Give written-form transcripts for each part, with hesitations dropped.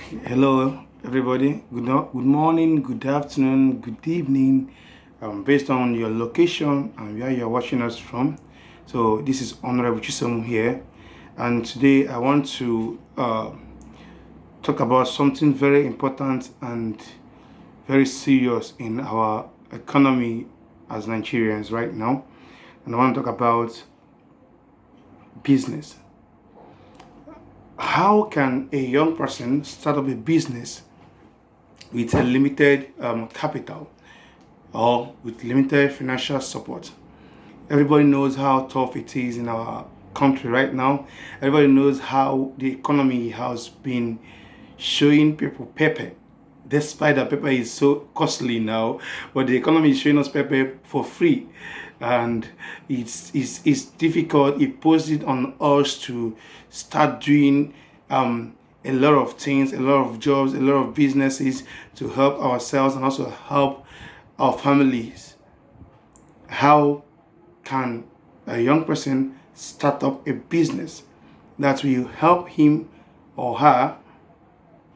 Hello, everybody. Good morning, good afternoon, good evening, based on your location and where you're watching us from. So this is Honorable Chisom here, and today I want to talk about something very important and very serious in our economy as Nigerians right now. And I want to talk about business. How can a young person start up a business with a limited capital or with limited financial support? Everybody knows how tough it is in our country right now. Everybody knows how the economy has been showing people pepper, despite that pepper is so costly now, but the economy is showing us pepper for free. And it's difficult. It poses it on us to start doing a lot of things, a lot of jobs, a lot of businesses to help ourselves and also help our families. How can a young person start up a business that will help him or her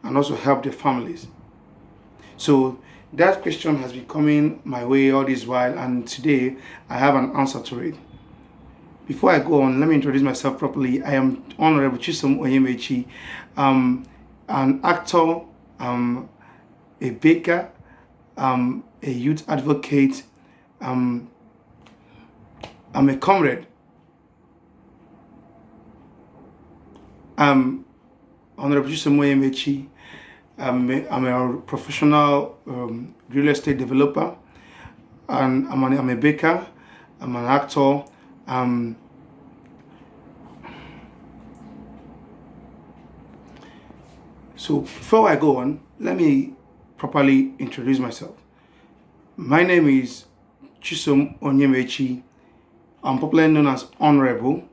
and also help the families? So that question has been coming my way all this while, and today I have an answer to it. Before I go on, let me introduce myself properly. I am Honorable Chisom Onyemechi. An actor, a baker, a youth advocate. I'm a comrade. Honorable Chisom Onyemechi. I'm a professional real estate developer, and I'm a baker. I'm an actor. So before I go on, let me properly introduce myself. My name is Chisom Onyemechi. I'm popularly known as Honorable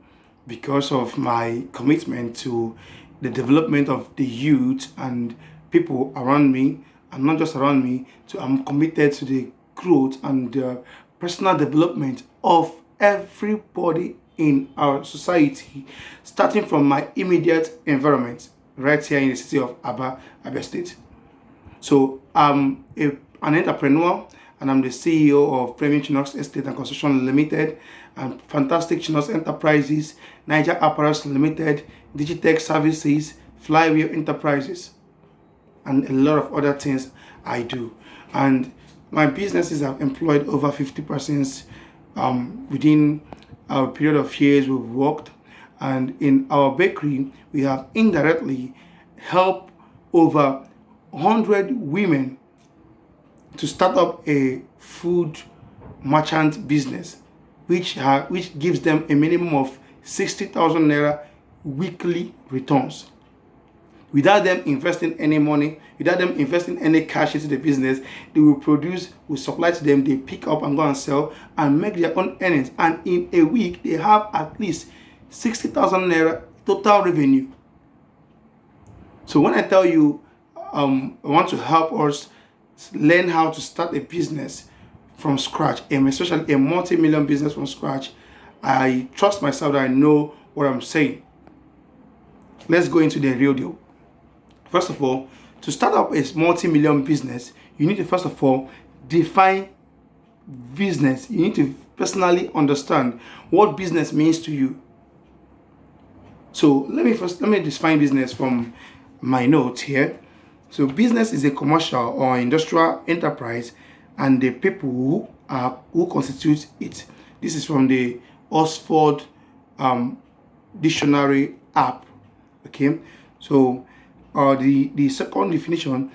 because of my commitment to the development of the youth and people around me, and not just around me. I'm committed to the growth and the personal development of everybody in our society, starting from my immediate environment right here in the city of Aba, Abia State. So I'm an entrepreneur, and I'm the CEO of Premium Chinox Estate and Construction Limited, and Fantastic Chinox Enterprises, Niger Apparels Limited, Digitech Services, Flywheel Enterprises, and a lot of other things I do. And my businesses have employed over 50 persons within our period of years we've worked. And in our bakery, we have indirectly helped over 100 women to start up a food merchant business, which gives them a minimum of 60,000 naira weekly returns. Without them investing any money, without them investing any cash into the business, they will produce, we supply to them, they pick up and go and sell and make their own earnings. And in a week, they have at least 60,000 naira total revenue. So when I tell you I want to help us learn how to start a business from scratch, and especially a multi-million business from scratch, I trust myself that I know what I'm saying. Let's go into the real deal. First of all, to start up a multi-million business, you need to first of all define business. You need to personally understand what business means to you. So let me define business from my notes here. So business is a commercial or industrial enterprise and the people who constitute it. This is from the Oxford Dictionary app. Okay, so the second definition,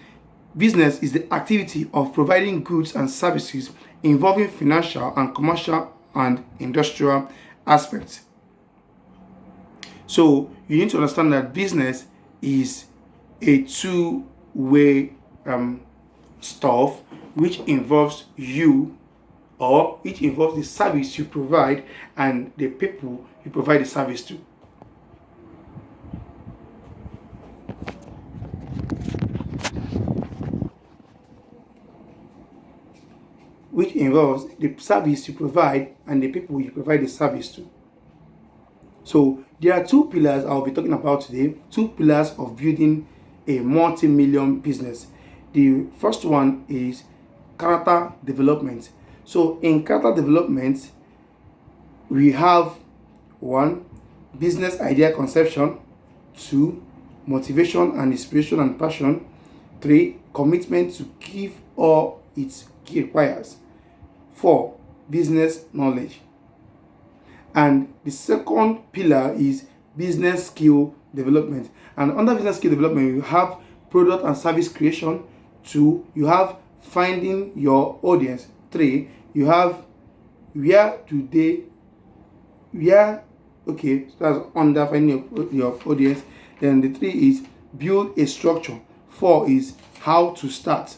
business is the activity of providing goods and services involving financial and commercial and industrial aspects. So you need to understand that business is a two-way stuff, which involves you, or which involves the service you provide and the people you provide the service to. Which involves the service you provide and the people you provide the service to. So there are two pillars I'll be talking about today, two pillars of building a multi-million business. The first one is character development. So in character development, we have one, business idea conception; two, motivation and inspiration and passion; three, commitment to give all it requires; four, business knowledge. And the second pillar is business skill development. And under business skill development, you have product and service creation; two, you have finding your audience; three, you have where do they where okay, so that's under finding your audience. Then the three is build a structure; four is how to start.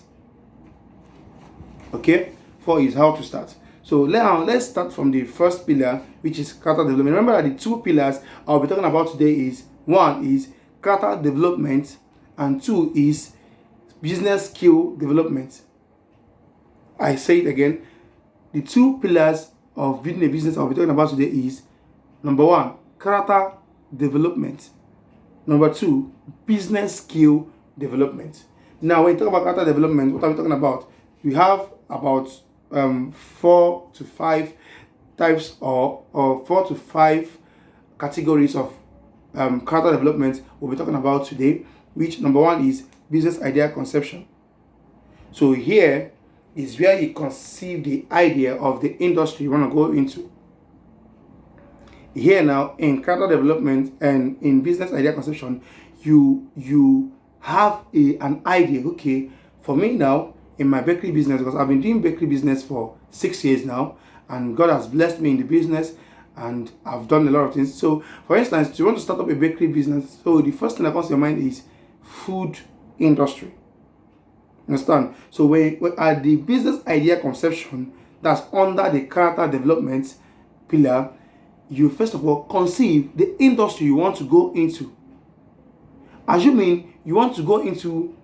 Okay, four is how to start. So now let's start from the first pillar, which is character development. Remember that the two pillars I'll be talking about today is, one is character development and two is business skill development. I say it again. The two pillars of building a business I'll be talking about today is, number one, character development; number two, business skill development. Now, when you talk about character development, what are we talking about? We have about 4 to 5 types or 4 to 5 categories of character development we'll be talking about today, which number one is business idea conception. So here is where you conceive the idea of the industry you want to go into. Here now, in character development and in business idea conception, you have an idea. Okay, for me now, in my bakery business, because I've been doing bakery business for 6 years now, and God has blessed me in the business, and I've done a lot of things. So for instance, you want to start up a bakery business, so the first thing that comes to your mind is food industry. Understand? So when at the business idea conception, that's under the character development pillar, you first of all conceive the industry you want to go into. Assuming you want to go into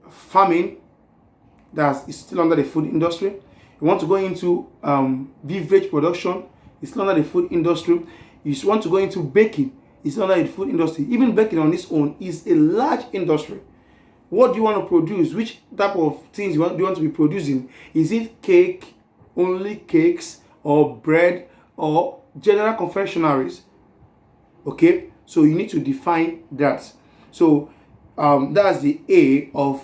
farming, that is still under the food industry. You want to go into beverage production, it's still under the food industry. You want to go into baking, it's under the food industry. Even baking on its own is a large industry. What do you want to produce? Which type of things do you want to be producing? Is it cake, only cakes, or bread, or general confectionaries? Okay, so you need to define that. So that's the A of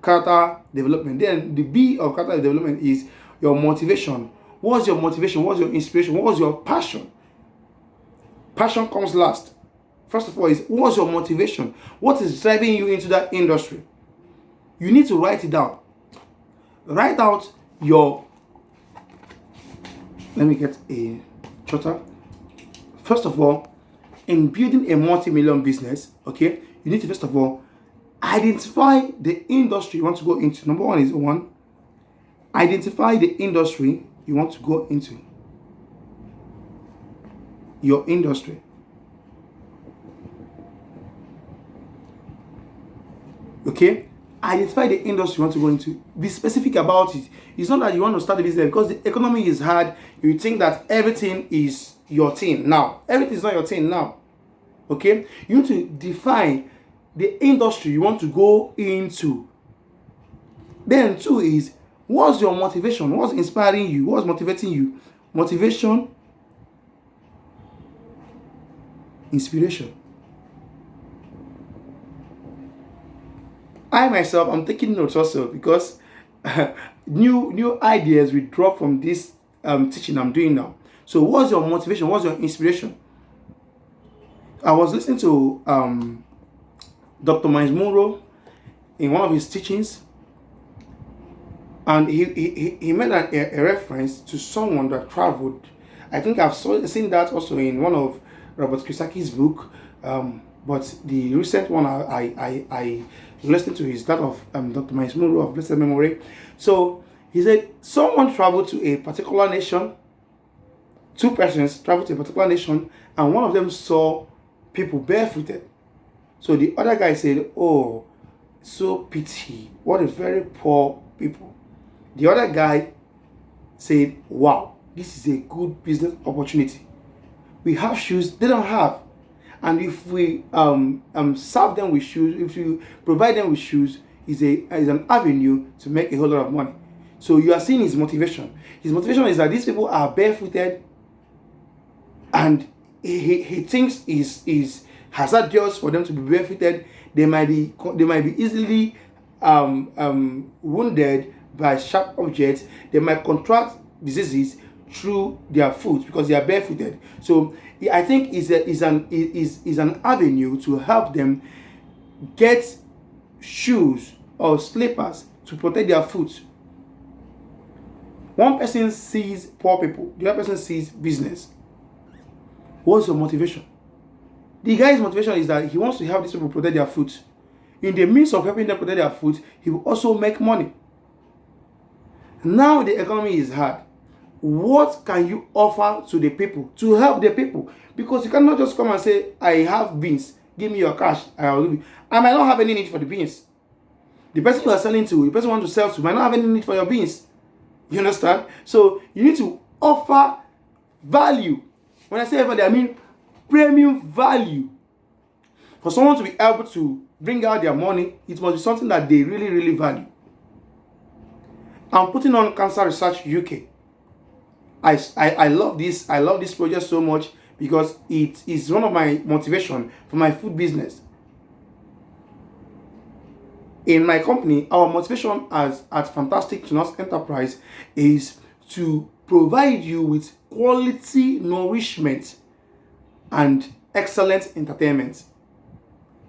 character development. Then the B of character development is your motivation. What's your motivation? What's your inspiration? What's your passion? Passion comes last. First of all, is what's your motivation? What is driving you into that industry? You need to write it down. Write out your. Let me get a jotter. First of all, in building a multi-million business, okay, you need to first of all identify the industry you want to go into. Number one is identify the industry you want to go into. Your industry. Okay? Identify the industry you want to go into. Be specific about it. It's not that you want to start a business because the economy is hard. You think that everything is your thing now. Everything is not your thing now. Okay? You need to define the industry you want to go into. Then two is, what's your motivation? What's inspiring you? What's motivating you? Motivation, inspiration. I myself, I'm taking notes also because new ideas will drop from this teaching I'm doing now. So what's your motivation? What's your inspiration? I was listening to Dr. Miles Monroe in one of his teachings, and he made a reference to someone that traveled. I think I've seen that also in one of Robert Kiyosaki's book, but the recent one I listened to is that of Dr. Miles Monroe of blessed memory. So he said someone traveled to a particular nation. Two persons traveled to a particular nation, and one of them saw people barefooted. So the other guy said, "Oh, so pity. What a very poor people." The other guy said, "Wow, this is a good business opportunity. We have shoes they don't have, And if we serve them with shoes, if you provide them with shoes, is an avenue to make a whole lot of money. So you are seeing his motivation. His motivation is that these people are barefooted, and he thinks is hazardous for them to be barefooted. They might be easily wounded by sharp objects. They might contract diseases through their foot because they are barefooted. So I think is an avenue to help them get shoes or slippers to protect their foot. One person sees poor people, the other person sees business. What's your motivation? The guy's motivation is that he wants to help these people protect their foot. In the midst of helping them protect their foot, he will also make money. Now the economy is hard. What can you offer to the people to help the people? Because you cannot just come and say, I have beans, give me your cash, I will give you. I might not have any need for the beans. The person you are selling to, the person you want to sell to, might not have any need for your beans. You understand? So you need to offer value. When I say value, I mean premium value. For someone to be able to bring out their money, it must be something that they really, really value. I'm putting on Cancer Research UK. I love this. I love this project so much because it is one of my motivation for my food business. In my company, our motivation at Fantastic Nuts Enterprise is to provide you with quality nourishment and excellent entertainment.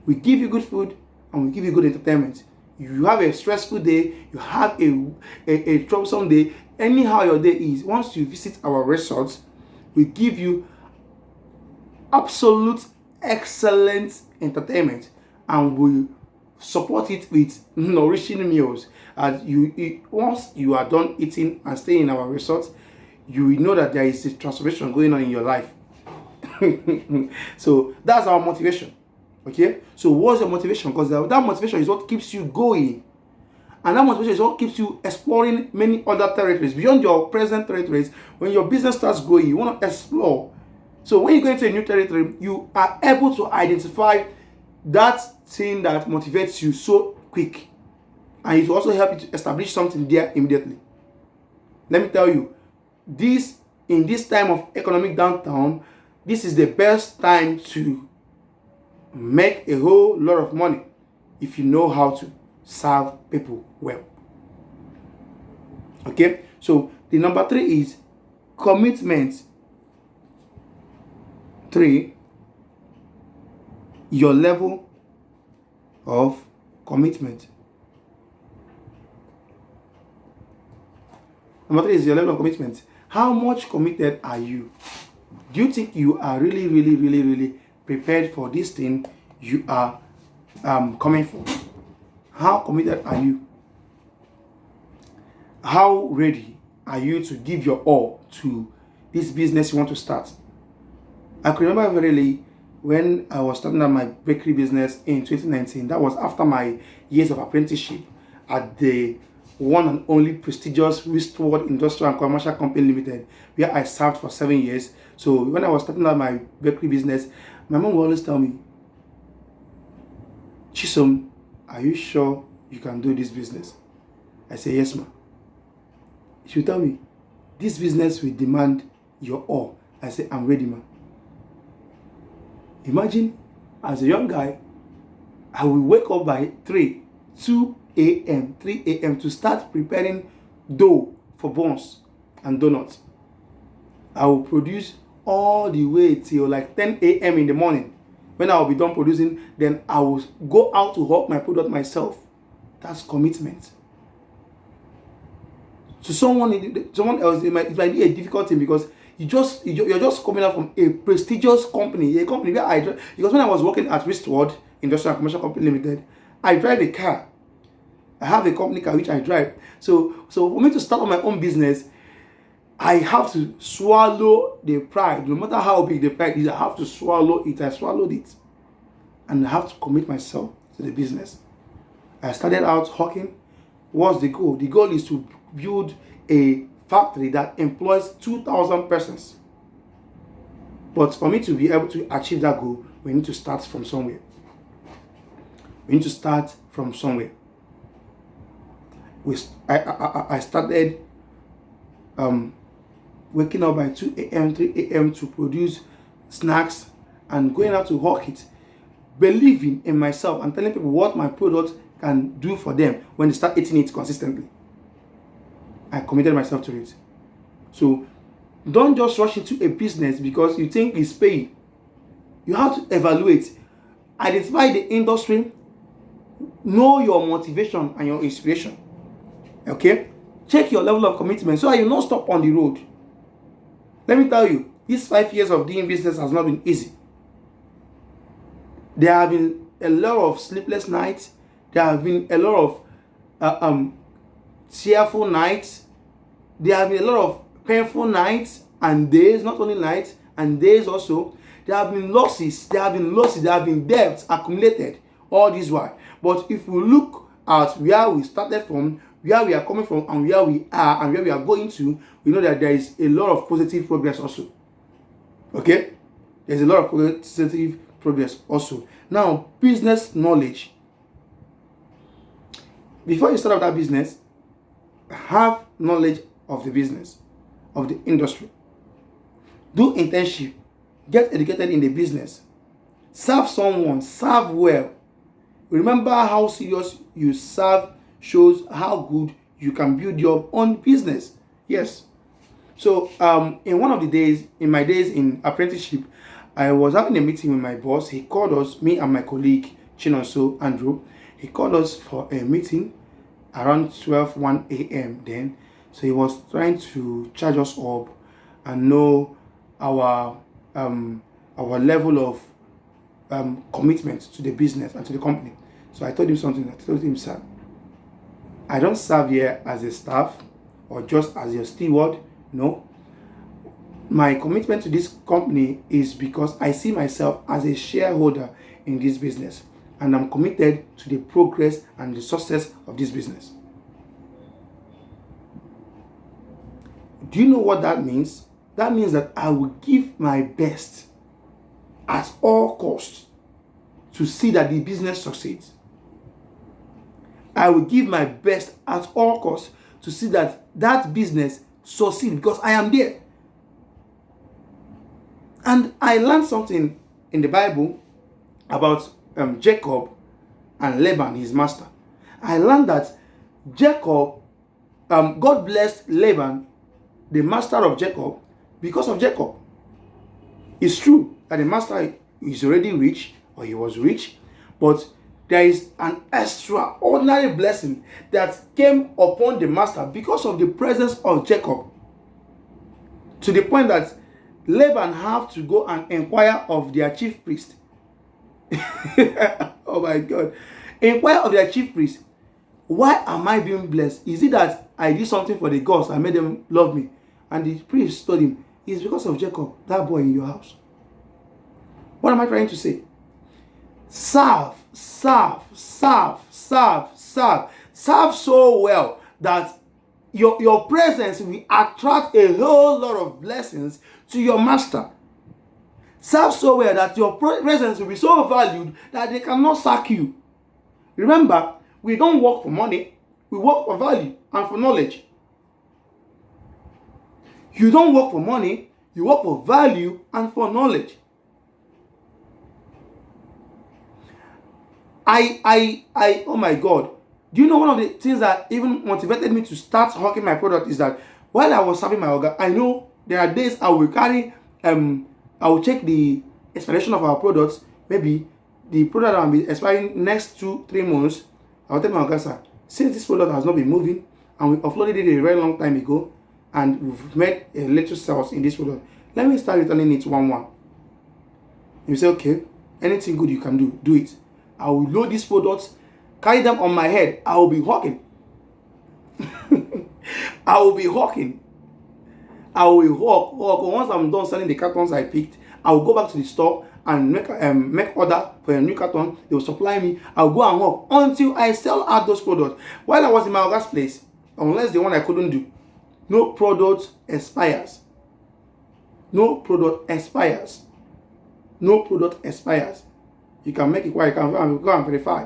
We give you good food and we give you good entertainment. You have a stressful day, you have a troublesome day, anyhow your day is, once you visit our resorts, we give you absolute excellent entertainment and we support it with nourishing meals. As once you are done eating and staying in our resorts, you will know that there is a transformation going on in your life. So that's our motivation. Okay, so what's your motivation? Because that motivation is what keeps you going, and that motivation is what keeps you exploring many other territories beyond your present territories. When your business starts growing, you want to explore. So when you go into a new territory, you are able to identify that thing that motivates you so quick, and it will also help you to establish something there immediately. Let me tell you, in this time of economic downturn, this is the best time to make a whole lot of money if you know how to serve people well. Okay, so the number 3 is commitment. 3, your level of commitment. Number 3 is your level of commitment. How much committed are you? Do you think you are really, really, really, really prepared for this thing you are coming for? How committed are you? How ready are you to give your all to this business you want to start? I can remember very when I was starting out my bakery business in 2019. That was after my years of apprenticeship at the one and only prestigious Westward Industrial and Commercial Company Limited, where I served for 7 years. So when I was starting out my bakery business, my mom would always tell me, Chisom, are you sure you can do this business? I say, yes, ma. She would tell me, this business will demand your all. I say, I'm ready, ma. Imagine, as a young guy, I will wake up by 3 a.m. to start preparing dough for buns and donuts. I will produce all the way till like 10 a.m. in the morning. When I will be done producing, then I will go out to hawk my product myself. That's commitment. To someone else, it might be a difficult thing because you're just coming out from a prestigious company, a company where I drive. Because when I was working at Westward Industrial and Commercial Company Limited, I drive a car. I have a company car which I drive. So for me to start on my own business, I have to swallow the pride. No matter how big the pride is, I have to swallow it. I swallowed it. And I have to commit myself to the business. I started out hawking. What's the goal? The goal is to build a factory that employs 2,000 persons. But for me to be able to achieve that goal, we need to start from somewhere. We need to start from somewhere. I started waking up by 2 a.m., 3 a.m. to produce snacks and going out to hawk it, believing in myself and telling people what my product can do for them when they start eating it consistently. I committed myself to it. So don't just rush into a business because you think it's paying. You have to evaluate, identify the industry, know your motivation and your inspiration. Okay? Check your level of commitment so that you not stop on the road. Let me tell you, these 5 years of doing business has not been easy. There have been a lot of sleepless nights. There have been a lot of tearful nights. There have been a lot of painful nights and days, not only nights, and days also. There have been losses, there have been debts accumulated, all this while. But if we look at where we started from, where we are coming from, and where we are, and where we are going to, we know that there is a lot of positive progress also. Okay? There's a lot of positive progress also. Now, business knowledge. Before you start up that business, have knowledge of the business, of the industry. Do internship. Get educated in the business. Serve someone. Serve well. Remember how serious you serve shows how good you can build your own business. Yes. So in one of the days, in my days in apprenticeship, I was having a meeting with my boss. He called us, me and my colleague Chinonso Andrew. He called us for a meeting around 1 a.m. then. So he was trying to charge us up and know our level of commitment to the business and to the company. So I told him something. I told him, sir, I don't serve here as a staff or just as your steward. No. My commitment to this company is because I see myself as a shareholder in this business, and I'm committed to the progress and the success of this business. Do you know what that means? That means that I will give my best at all costs to see that the business succeeds. I will give my best at all costs to see that that business succeeds because I am there. And I learned something in the Bible about Jacob and Laban, his master. I learned that Jacob, God blessed Laban, the master of Jacob, because of Jacob. It's true that the master is already rich, or he was rich, but there is an extraordinary blessing that came upon the master because of the presence of Jacob. To the point that Laban had to go and inquire of their chief priest. Oh my God. Inquire of their chief priest. Why am I being blessed? Is it that I did something for the gods and made them love me? And the priest told him, it's because of Jacob, that boy in your house. What am I trying to say? Serve so well that your presence will attract a whole lot of blessings to your master. Serve so well that your presence will be so valued that they cannot sack you. Remember, we don't work for money, we work for value and for knowledge. You don't work for money, you work for value and for knowledge. Oh my God. Do you know one of the things that even motivated me to start hawking my product is that while I was serving my organ, I know there are days I will carry, I will check the expiration of our products. Maybe the product that will be expiring next 2-3 months. I will tell my organ, sir, since this product has not been moving and we offloaded it a very long time ago and we've made a little sales in this product, let me start returning it 1-1. You say, okay, anything good you can do, do it. I will load these products, carry them on my head. I will be hawking. I will be hawking. I will hawk. Once I'm done selling the cartons I picked, I will go back to the store and make order for a new carton. They will supply me. I will go and hawk until I sell out those products. While I was in my August place, unless the one I couldn't do, no product expires. No product expires. No product expires. You can make it while you can go and verify.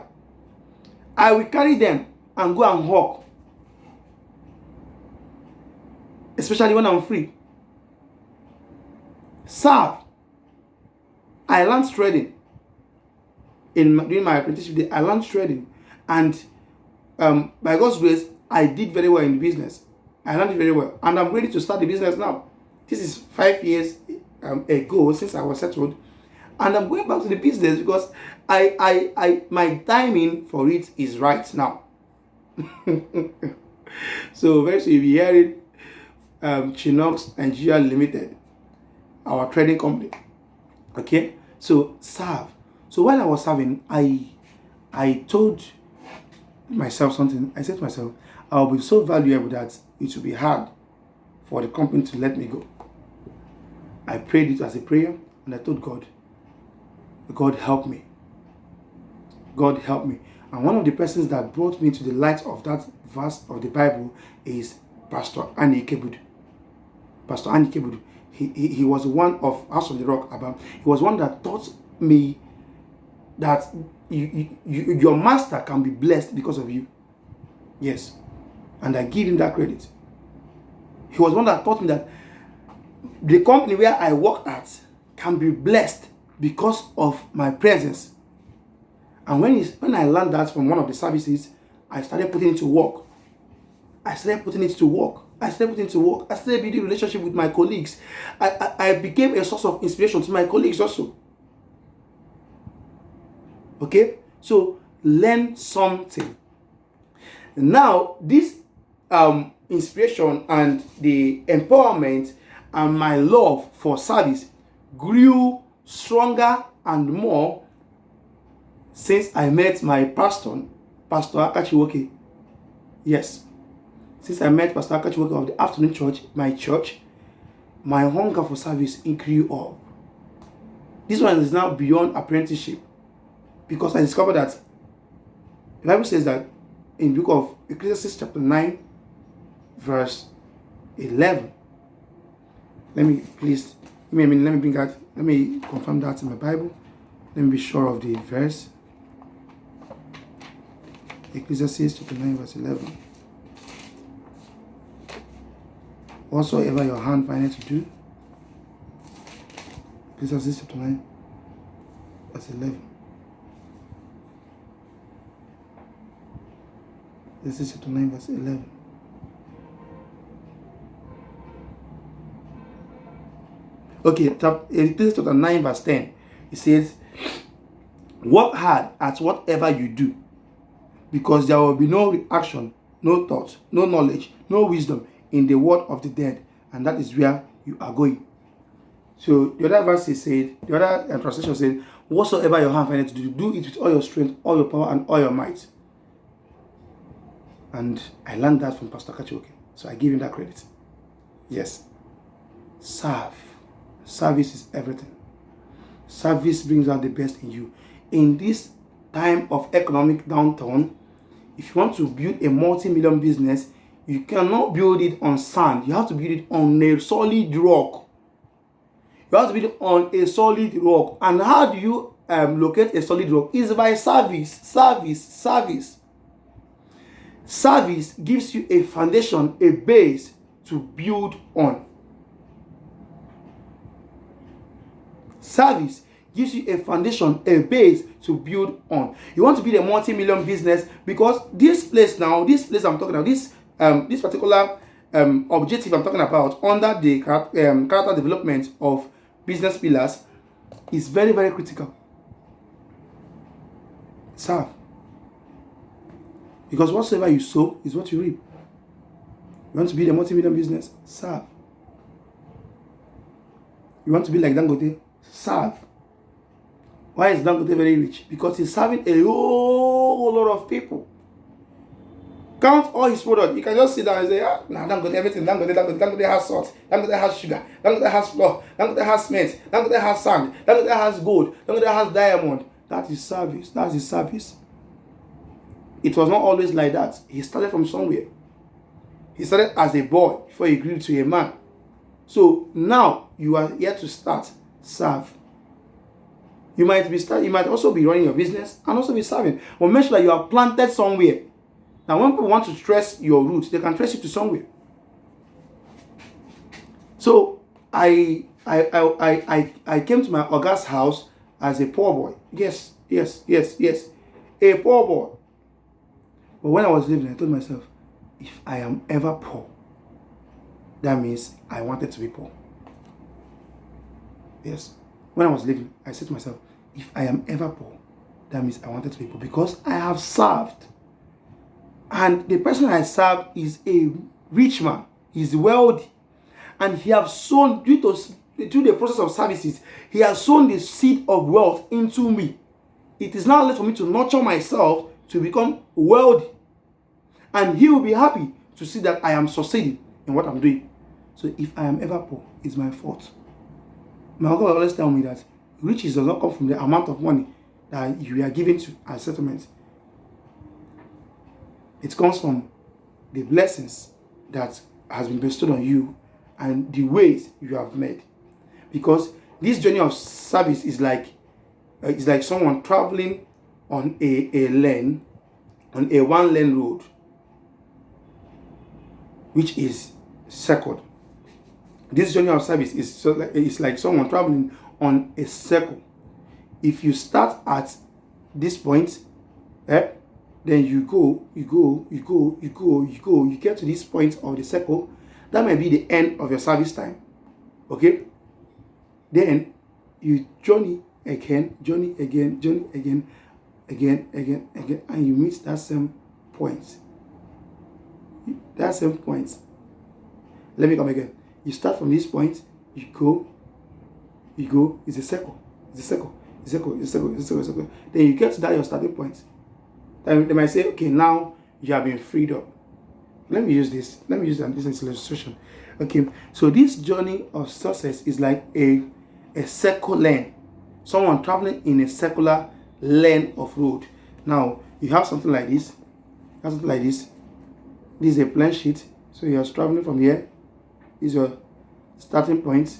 I will carry them and go and hawk, especially when I'm free. Serve. I learned trading during my apprenticeship day. I learned trading, and by God's grace, I did very well in business. I learned it very well, and I'm ready to start the business now. This is 5 years ago since I was settled, and I'm going back to the business because my timing for it is right now. So very soon you'll be hearing Chinox Nigeria Limited, our trading company. Okay, so serve. So while I was serving, I told myself something. I said to myself, I'll be so valuable that it will be hard for the company to let me go. I prayed it as a prayer, and I told God, God help me. God help me. And one of the persons that brought me to the light of that verse of the Bible is Pastor Annie Kebudu. Pastor Annie Kebudu. He was one of House of the Rock. He was one that taught me that your master can be blessed because of you. Yes. And I give him that credit. He was one that taught me that the company where I work at can be blessed because of my presence. And when I learned that from one of the services, I started putting it to work. I started building relationship with my colleagues. I became a source of inspiration to my colleagues also. Okay? So, learn something. Now, this inspiration and the empowerment and my love for service grew stronger and more since I met my pastor, Pastor Akachiwoke. Yes. Since I met Pastor Akachiwoke of the afternoon church, my hunger for service grew up. This one is now beyond apprenticeship, because I discovered that the Bible says that in the book of Ecclesiastes chapter 9, verse 11. Let me confirm that in my Bible. Let me be sure of the verse. Ecclesiastes chapter 9, verse 11. Whatsoever your hand findeth to do. Ecclesiastes chapter 9, verse 11. Ecclesiastes chapter 9, verse 11. Okay, Ecclesiastes chapter 9, verse 10. It says, work hard at whatever you do, because there will be no reaction, no thought, no knowledge, no wisdom in the world of the dead, and that is where you are going. So the other verse said, the other translation said, whatsoever your hand findeth to do, do it with all your strength, all your power, and all your might. And I learned that from Pastor Kachoke, so I give him that credit. Yes. Serve. Service is everything. Service brings out the best in you. In this time of economic downturn, if you want to build a multi-million business, you cannot build it on sand. You have to build it on a solid rock. You have to build it on a solid rock. And how do you locate a solid rock? It's by service. Service gives you a foundation, a base to build on. Service gives you a foundation, a base to build on. You want to build a multi-million business, because this place I'm talking about, this particular objective I'm talking about under the character development of business pillars is very, very critical. Serve. Because whatsoever you sow is what you reap. You want to build a multi-million business? Serve. You want to be like Dangote? Serve. Why is Dangote very rich? Because he's serving a whole lot of people. Count all his products. You can just sit down and say, Dangote, everything. Dangote has salt. Dangote has sugar. Dangote has flour. Dangote has cement. Dangote has sand. Dangote has gold. Dangote has diamond. That is service. That's his service. It was not always like that. He started from somewhere. He started as a boy before he grew to a man. So now you are here to start. Serve. You might also be running your business and also be serving. But make sure that you are planted somewhere. Now, when people want to trace your roots, they can trace you to somewhere. So I came to my August house as a poor boy. Yes. A poor boy. But when I was living, I told myself, if I am ever poor, that means I wanted to be poor. Yes. When I was living, I said to myself, if I am ever poor, that means I wanted to be poor, because I have served. And the person I served is a rich man. He's wealthy. And he has sown, due to the process of services, he has sown the seed of wealth into me. It is now left for me to nurture myself to become wealthy. And he will be happy to see that I am succeeding in what I'm doing. So if I am ever poor, it's my fault. My uncle always tell me that riches does not come from the amount of money that you are given to as settlement. It comes from the blessings that has been bestowed on you and the ways you have made. Because this journey of service is like someone traveling on a lane, on a one-lane road, which is circled. This journey of service is like someone traveling on a circle. If you start at this point, then you get to this point of the circle. That might be the end of your service time. Okay? Then you journey again, and you meet that same point. Let me come again. You start from this point, you go, it's a circle. Then you get to that your starting point. Then they might say, okay, now you have been freed up. Let me use this as illustration. Okay, so this journey of success is like a circle lane. Someone traveling in a circular lane of road. Now, you have something like this. This is a plan sheet. So you are traveling from here. This is your starting point.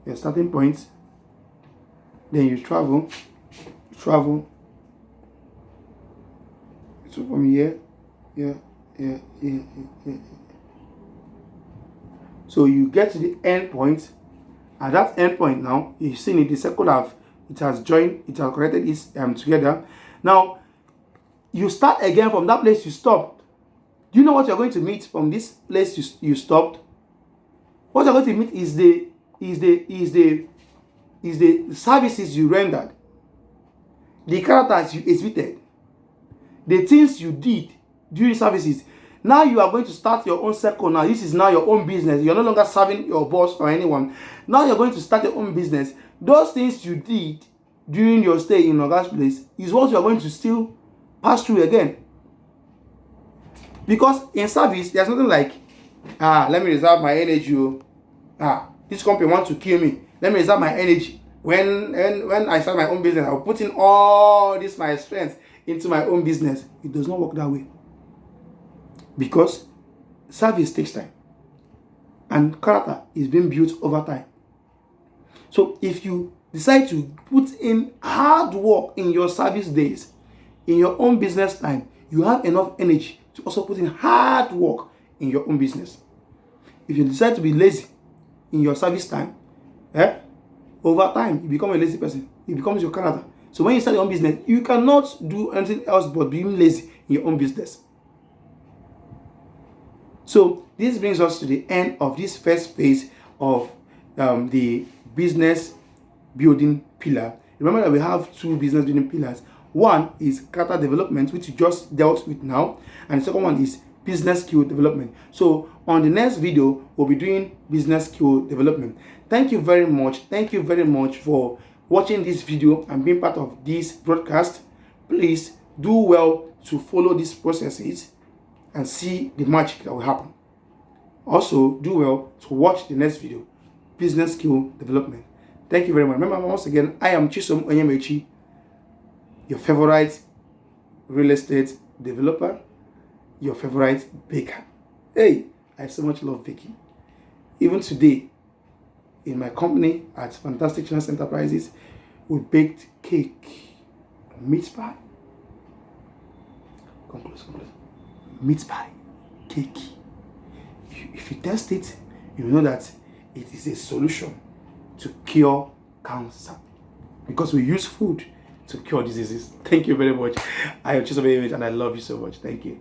Then you travel. So from here. So you get to the end point. At that end point now, you've seen it, the circle it has connected this together. Now, you start again from that place you stopped. Do you know what you're going to meet from this place you stopped? What you're going to meet is the services you rendered, the characters you exhibited, the things you did during services. Now you are going to start your own circle. Now this is now your own business. You're no longer serving your boss or anyone. Now you're going to start your own business. Those things you did during your stay in August place is what you're going to still pass through again. Because in service, there's nothing like, let me reserve my energy. This company wants to kill me. Let me reserve my energy. When I start my own business, I'll put in all this my strength into my own business. It does not work that way. Because service takes time. And character is being built over time. So if you decide to put in hard work in your service days, in your own business time, you have enough energy to also put in hard work in your own business. If you decide to be lazy in your service time, over time, you become a lazy person. It becomes your character. So when you start your own business, you cannot do anything else but being lazy in your own business. So this brings us to the end of this first phase of the business building pillar. Remember that we have two business building pillars. One is character development, which we just dealt with now, and the second one is business skill development. So on the next video, we'll be doing business skill development. Thank you very much. Thank you very much for watching this video and being part of this broadcast. Please do well to follow these processes and see the magic that will happen. Also, do well to watch the next video, business skill development. Thank you very much. Remember, once again, I am Chisom Onyemechi, your favorite real estate developer, your favorite baker. Hey, I so much love baking. Even today, in my company at Fantastic Chance Enterprises, We baked cake. Meat pie. Come close, come close. Meat pie. Cake. If you test it, you know that it is a solution to cure cancer. Because we use food to cure diseases. Thank you very much. I am Chisom and I love you so much. Thank you.